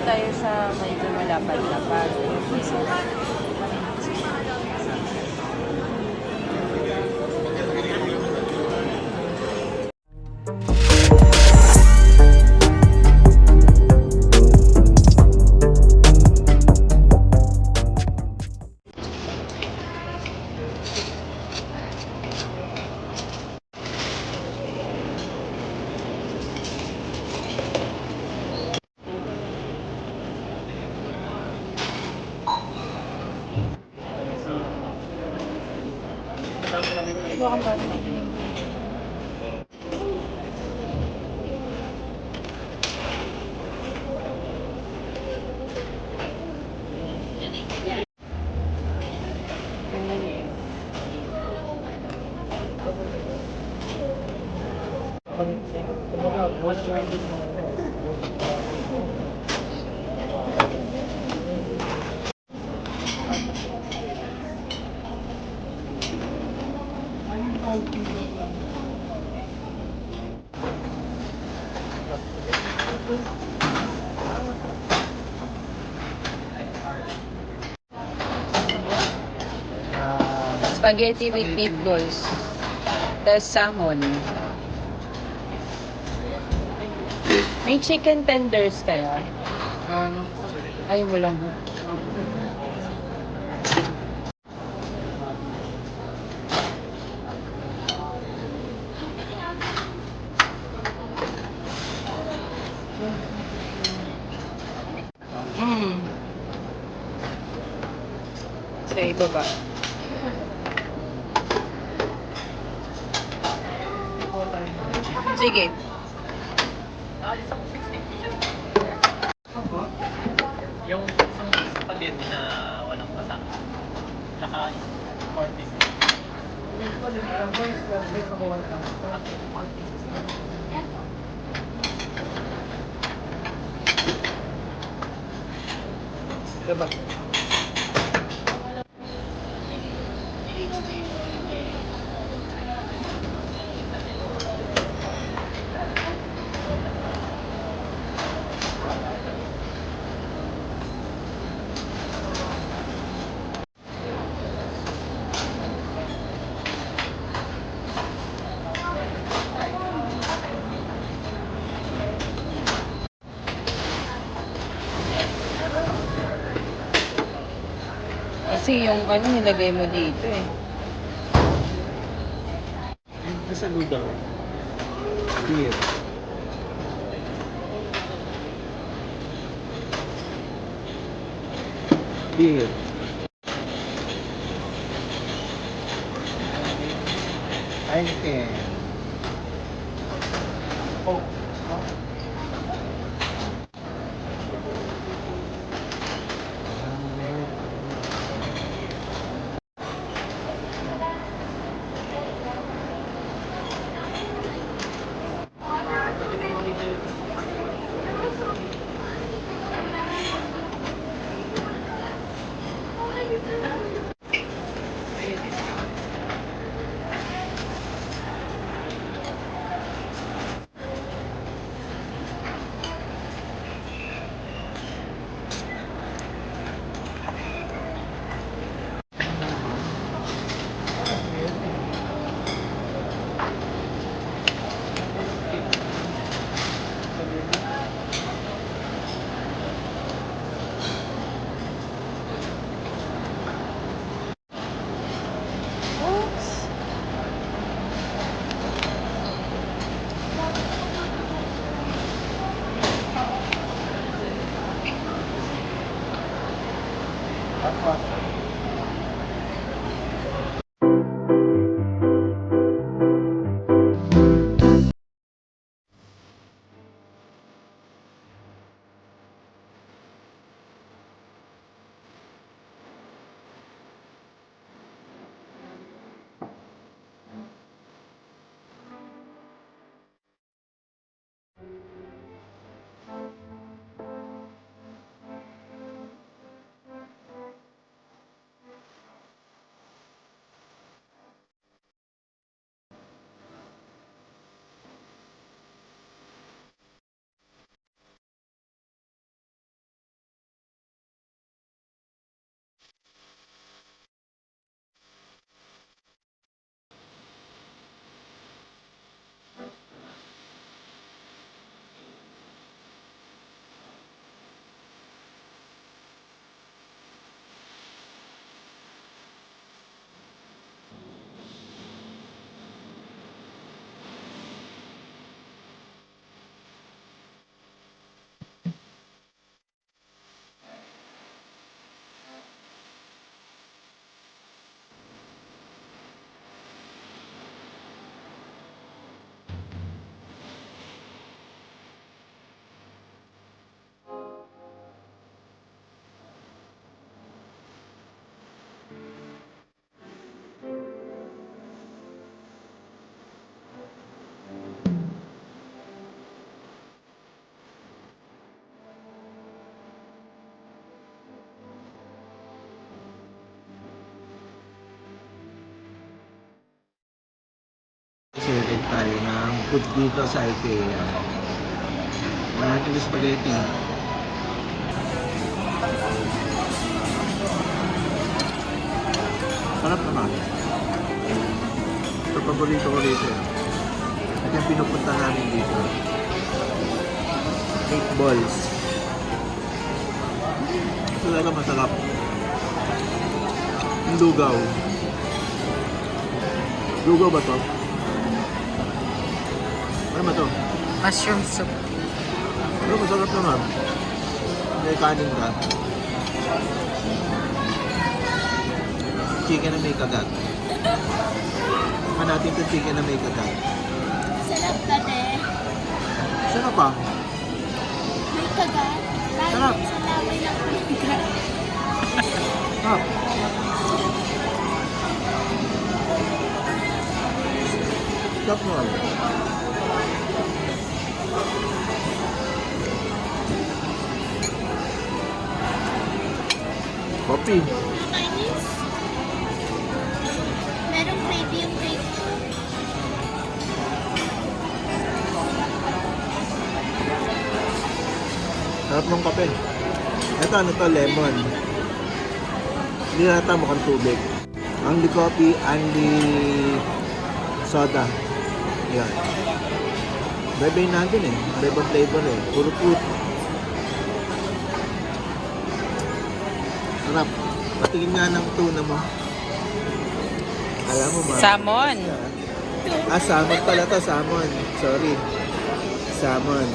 tayo sa medyo malapad-lapad. Spaghetti with meatballs. Tapos salmon. May chicken tenders kaya? Ay, walang. Sa ibaba. Sige. Yung isang spaghetti na walang pasang. Tsaka 40. Diba? Kasi yung ano nilagay mo dito eh. Nasa noodle. Beer. Beer. Ay, okay. Oh. order tayo ng food dito sa IKEA. Mga spaghetti. Sarap naman. Ito paborito ko dito. At yung pinupunta namin dito. 8 balls. Ito talaga masarap. Yung lugaw. Lugaw ba to? Ano ba to? Mushroom soup. Pero masarap naman. May kanin ka. Chicken na may kagat. Natin itong chicken na may kagat. Sarap ka din. Sarap pa. May kagat. Sarap. Lagi sa laway ng kagat. Sarap. Sarap mo. Coffee. Chinese. Merong gravy yung cake. Sarap ng kape. Ito ano to, lemon. Hindi nata mukhang tubig. Only coffee, only soda. Yan. Bebe natin eh. Bebe flavor eh. Puro fruit. Sarap. Patingin nga ng tuna mo. Alam mo ba? Salmon. Ah, salmon pala to. Salmon. Sorry. Salmon.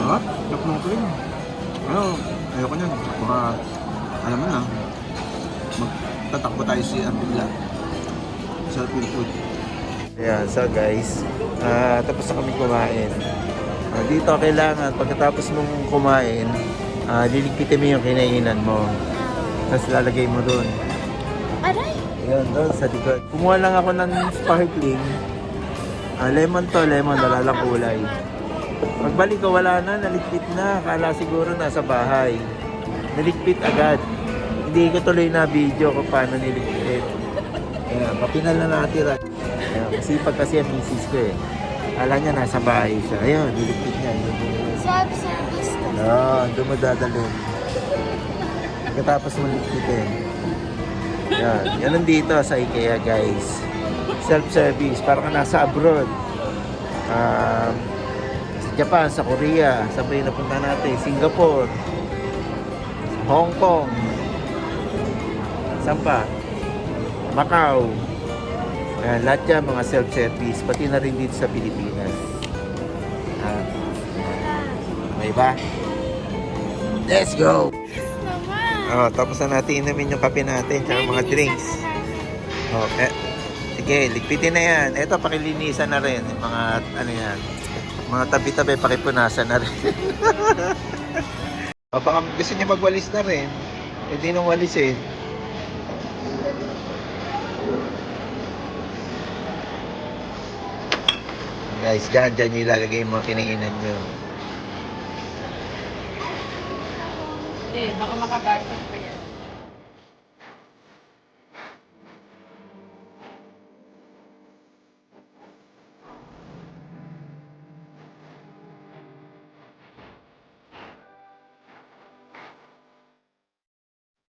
Ah, lak mo ko yun. Ano, ayoko nyan. Baka, alam mo na, magtatakbo tayo si Abdullah sa food. Ayan, so guys, tapos na kami kumain. Dito kailangan, pagkatapos mong kumain, liligpitin mo yung kinainan mo. Tapos lalagay mo doon. Aray! Ayan, doon sa likod. Kumuha lang ako ng sparkling. Lemon to, lemon, wala lang kulay. Pagbalik ko, wala na, naligpit na. Akala siguro nasa bahay. Naligpit agad. Hindi ko tuloy na video kung paano niligpit. Ayan, papinal na natira. Ayan, masipag kasi ang misis ko eh. Akala niya nasa bahay siya. Ayan, niligpit niya. Self-service ka. Oo, doon mo dadalhin. Pagkatapos mo ligpitin. Yan, yan nandito sa IKEA guys. Self-service, parang nasa abroad. Sa Japan, sa Korea, saan ba yung napunta natin? Singapore, Hong Kong, saan pa? Macau. Ayan, lahat yan mga self-service, pati na rin dito sa Pilipinas. May ba? Let's go! Naman. Oh, tapos na natin inumin yung kape natin tsaka mga drinks. Okay. Sige, ligpitin na yan. Ito, pakilinisan na rin. Yung mga, ano yan, mga tabi-tabi, pakipunasan na rin. O, baka gusto niya magwalis na rin. Hindi nung walis eh. Guys, dyan yung ilalagay yung mga kinainan nyo. Eh, baka makabagot.